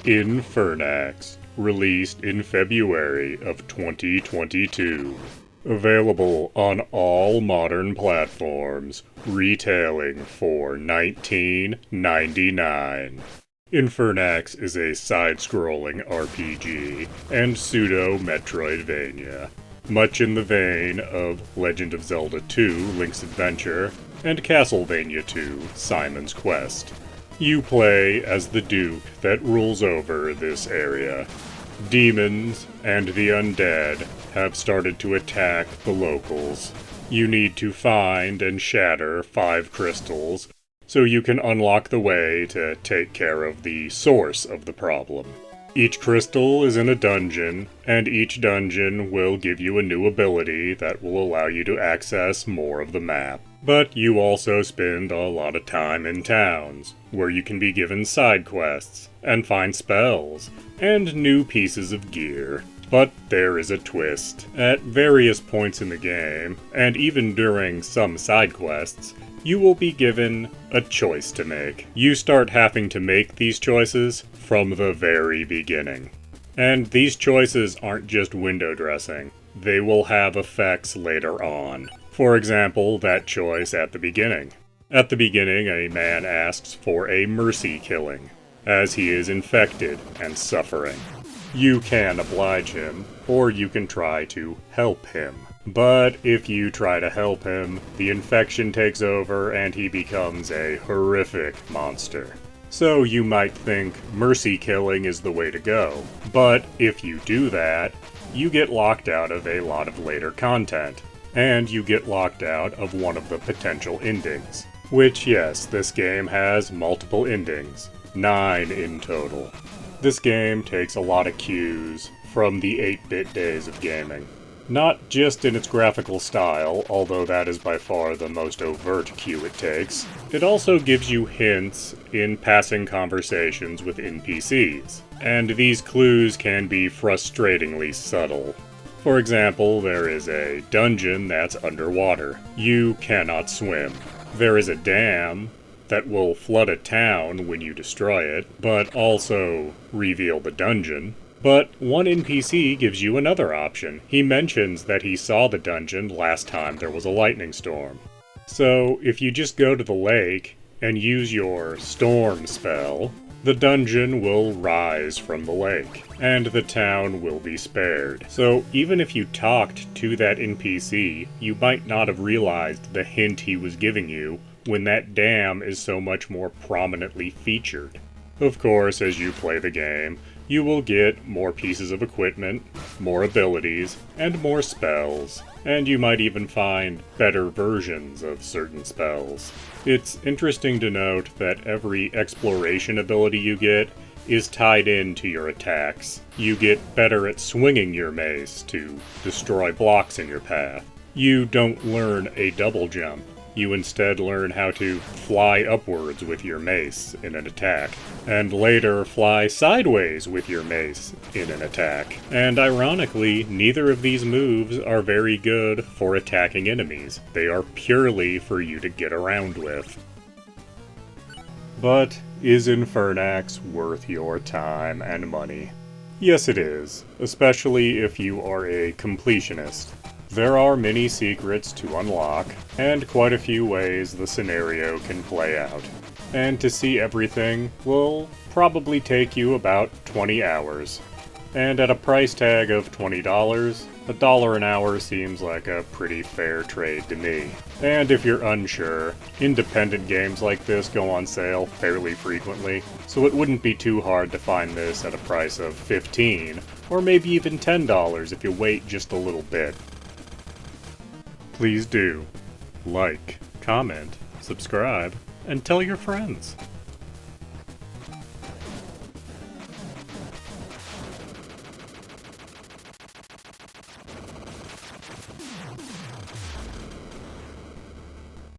Infernax, released in February of 2022. Available on all modern platforms, retailing for $19.99. Infernax is a side-scrolling RPG and pseudo-metroidvania, much in the vein of Legend of Zelda 2: Link's Adventure and Castlevania 2: Simon's Quest. You play as the Duke that rules over this area. Demons and the undead have started to attack the locals. You need to find and shatter 5 crystals so you can unlock the way to take care of the source of the problem. Each crystal is in a dungeon, and each dungeon will give you a new ability that will allow you to access more of the map. But you also spend a lot of time in towns, where you can be given side quests, and find spells, and new pieces of gear. But there is a twist. At various points in the game, and even during some side quests, you will be given a choice to make. You start having to make these choices from the very beginning. And these choices aren't just window dressing. They will have effects later on. For example, that choice at the beginning. At the beginning, a man asks for a mercy killing, as he is infected and suffering. You can oblige him, or you can try to help him. But if you try to help him, the infection takes over and he becomes a horrific monster. So you might think mercy killing is the way to go. But if you do that, you get locked out of a lot of later content. And you get locked out of one of the potential endings. Which, yes, this game has multiple endings. 9 in total. This game takes a lot of cues from the 8-bit days of gaming. Not just in its graphical style, although that is by far the most overt cue it takes. It also gives you hints in passing conversations with NPCs, and these clues can be frustratingly subtle. For example, there is a dungeon that's underwater. You cannot swim. There is a dam that will flood a town when you destroy it, but also reveal the dungeon. But one NPC gives you another option. He mentions that he saw the dungeon last time there was a lightning storm. So if you just go to the lake and use your storm spell, the dungeon will rise from the lake, and the town will be spared. So even if you talked to that NPC, you might not have realized the hint he was giving you when that dam is so much more prominently featured. Of course, as you play the game, you will get more pieces of equipment, more abilities, and more spells, and you might even find better versions of certain spells. It's interesting to note that every exploration ability you get is tied into your attacks. You get better at swinging your mace to destroy blocks in your path. You don't learn a double jump. You instead learn how to fly upwards with your mace in an attack, and later fly sideways with your mace in an attack. And ironically, neither of these moves are very good for attacking enemies. They are purely for you to get around with. But is Infernax worth your time and money? Yes, it is, especially if you are a completionist. There are many secrets to unlock, and quite a few ways the scenario can play out. And to see everything will probably take you about 20 hours. And at a price tag of $20, $1 an hour seems like a pretty fair trade to me. And if you're unsure, independent games like this go on sale fairly frequently, so it wouldn't be too hard to find this at a price of $15, or maybe even $10 if you wait just a little bit. Please do like, comment, subscribe, and tell your friends.